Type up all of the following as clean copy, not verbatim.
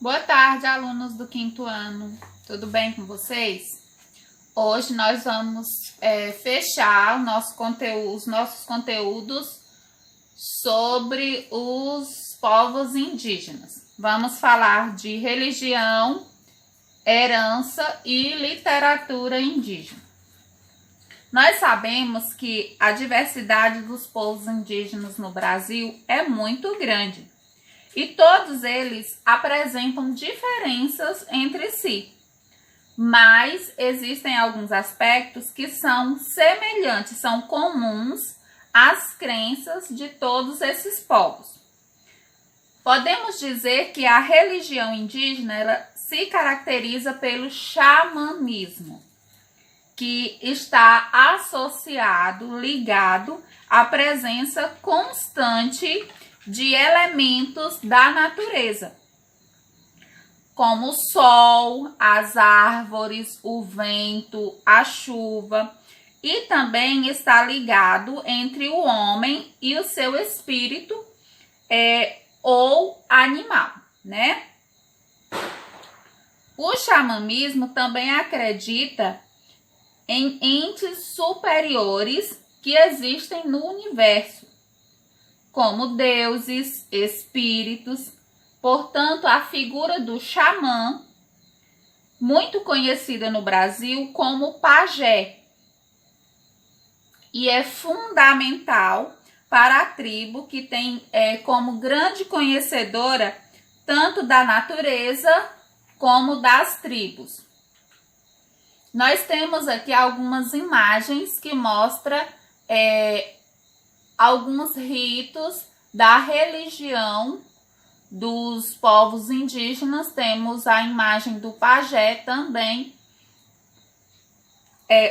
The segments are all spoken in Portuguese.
Boa tarde, alunos do quinto ano. Tudo bem com vocês? Hoje nós vamos fechar os nossos conteúdos sobre os povos indígenas. Vamos falar de religião, herança e literatura indígena. Nós sabemos que a diversidade dos povos indígenas no Brasil é muito grande. E todos eles apresentam diferenças entre si, mas existem alguns aspectos que são semelhantes, são comuns às crenças de todos esses povos. Podemos dizer que a religião indígena ela se caracteriza pelo xamanismo, que está associado, ligado à presença constante de elementos da natureza, como o sol, as árvores, o vento, a chuva, e também está ligado entre o homem e o seu espírito ou animal, né? O xamanismo também acredita em entes superiores que existem no universo, como deuses, espíritos. Portanto, a figura do xamã, muito conhecida no Brasil como pajé, e é fundamental para a tribo que tem como grande conhecedora tanto da natureza como das tribos. Nós temos aqui algumas imagens que mostram alguns ritos da religião dos povos indígenas. Temos a imagem do pajé também.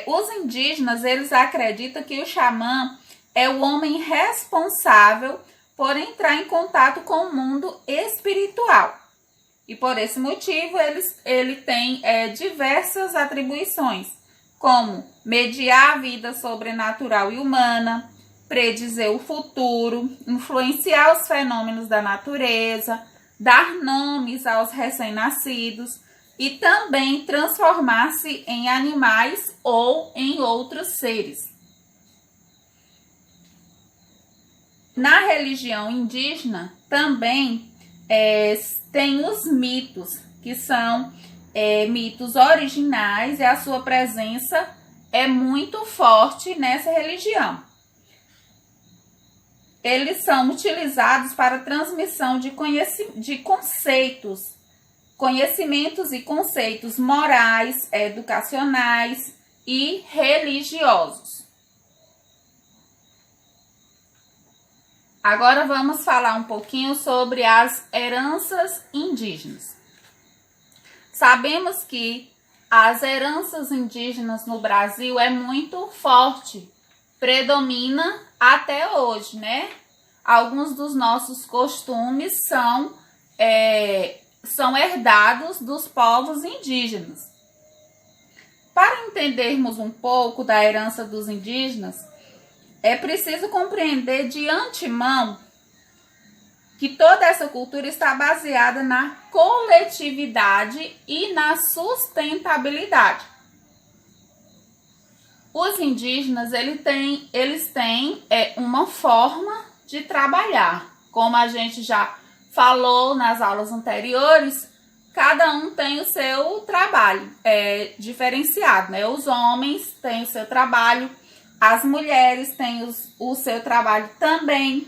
Os indígenas, eles acreditam que o xamã é o homem responsável por entrar em contato com o mundo espiritual. E por esse motivo, ele tem diversas atribuições, como mediar a vida sobrenatural e humana, predizer o futuro, influenciar os fenômenos da natureza, dar nomes aos recém-nascidos e também transformar-se em animais ou em outros seres. Na religião indígena também tem os mitos, que são mitos originais, e a sua presença é muito forte nessa religião. Eles são utilizados para a transmissão de conhecimentos e conceitos morais, educacionais e religiosos. Agora vamos falar um pouquinho sobre as heranças indígenas. Sabemos que as heranças indígenas no Brasil é muito forte, predomina até hoje, né? Alguns dos nossos costumes são herdados dos povos indígenas. Para entendermos um pouco da herança dos indígenas, é preciso compreender de antemão que toda essa cultura está baseada na coletividade e na sustentabilidade. Os indígenas, eles têm uma forma de trabalhar. Como a gente já falou nas aulas anteriores, cada um tem o seu trabalho diferenciado, né? Os homens têm o seu trabalho, as mulheres têm o seu trabalho também.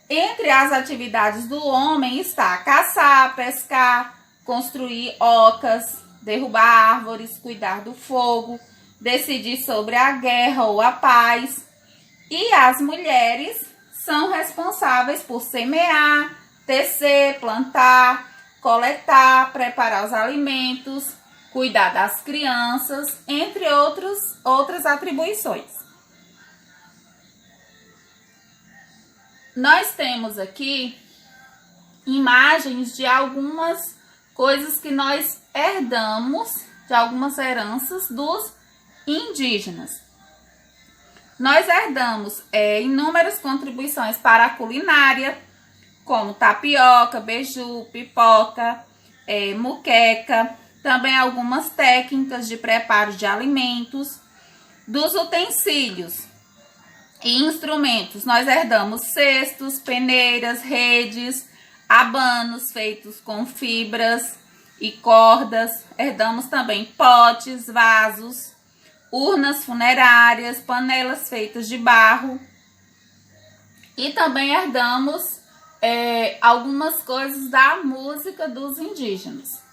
Entre as atividades do homem está caçar, pescar, construir ocas, derrubar árvores, cuidar do fogo, decidir sobre a guerra ou a paz. E as mulheres são responsáveis por semear, tecer, plantar, coletar, preparar os alimentos, cuidar das crianças, entre outras atribuições. Nós temos aqui imagens de algumas coisas que nós herdamos, de algumas heranças dos indígenas. Nós herdamos inúmeras contribuições para a culinária, como tapioca, beiju, pipoca, muqueca. Também algumas técnicas de preparo de alimentos. Dos utensílios e instrumentos, nós herdamos cestos, peneiras, redes, abanos feitos com fibras e cordas. Herdamos também potes, vasos, urnas funerárias, panelas feitas de barro. E também herdamos algumas coisas da música dos indígenas.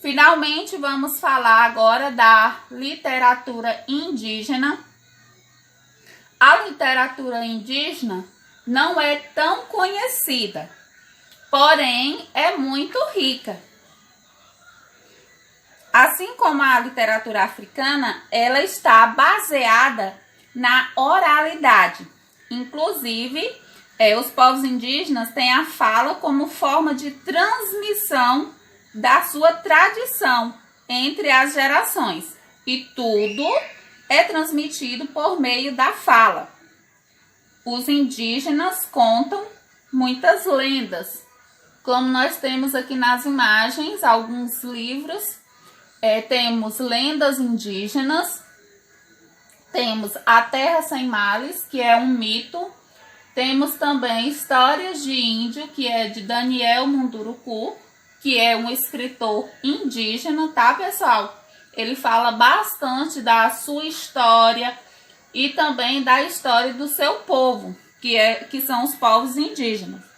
Finalmente, vamos falar agora da literatura indígena. A literatura indígena não é tão conhecida, porém é muito rica. Assim como a literatura africana, ela está baseada na oralidade. Inclusive, os povos indígenas têm a fala como forma de transmissão da sua tradição entre as gerações. E tudo é transmitido por meio da fala. Os indígenas contam muitas lendas, como nós temos aqui nas imagens alguns livros. Temos lendas indígenas, temos A Terra Sem Males, que é um mito. Temos também Histórias de Índio, que é de Daniel Munduruku, que é um escritor indígena, tá, pessoal? Ele fala bastante da sua história e também da história do seu povo, que são os povos indígenas.